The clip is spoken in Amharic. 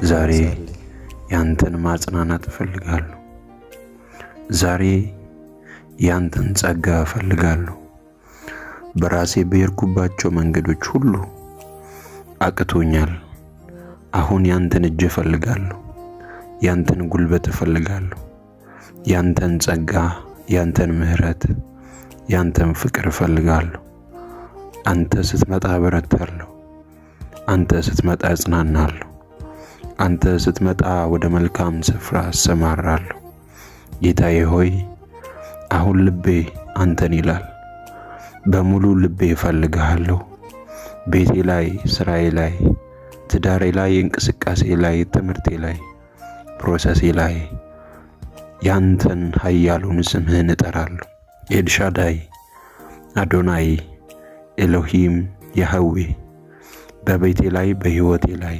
ዛሬ ያንተን ማጽናናት እፈልጋለሁ። ዛሬ ያንተን ጸጋ እፈልጋለሁ። በራሴ በሄድኩባቸው መንገዶች ሁሉ አቅቶኛል። አሁን ያንተን እጅ እፈልጋለሁ። ያንተን ጉልበት እፈልጋለሁ። ያንተን ጸጋ፣ ያንተን ምሕረት፣ ያንተን ፍቅር እፈልጋለሁ። አንተ ስትመጣ እበረታለሁ። አንተ ስትመጣ እጽናናለሁ። አንተ ስትመጣ ወደ መልካም ስፍራ እሰማራለሁ። ጌታዬ ሆይ አሁን ልቤ አንተን ይላል። በሙሉ ልቤ እፈልግሃለሁ። ቤቴ ላይ፣ ስራዬ ላይ፣ ትዳሬ ላይ፣ እንቅስቃሴ ላይ፣ ትምህርቴ ላይ፣ ፕሮሰሴ ላይ ያንተን ኃያሉን ስምህን እጠራለሁ። ኤልሻዳይ፣ አዶናይ፣ ኤሎሂም፣ ያህዌ በቤቴ ላይ፣ በሕይወቴ ላይ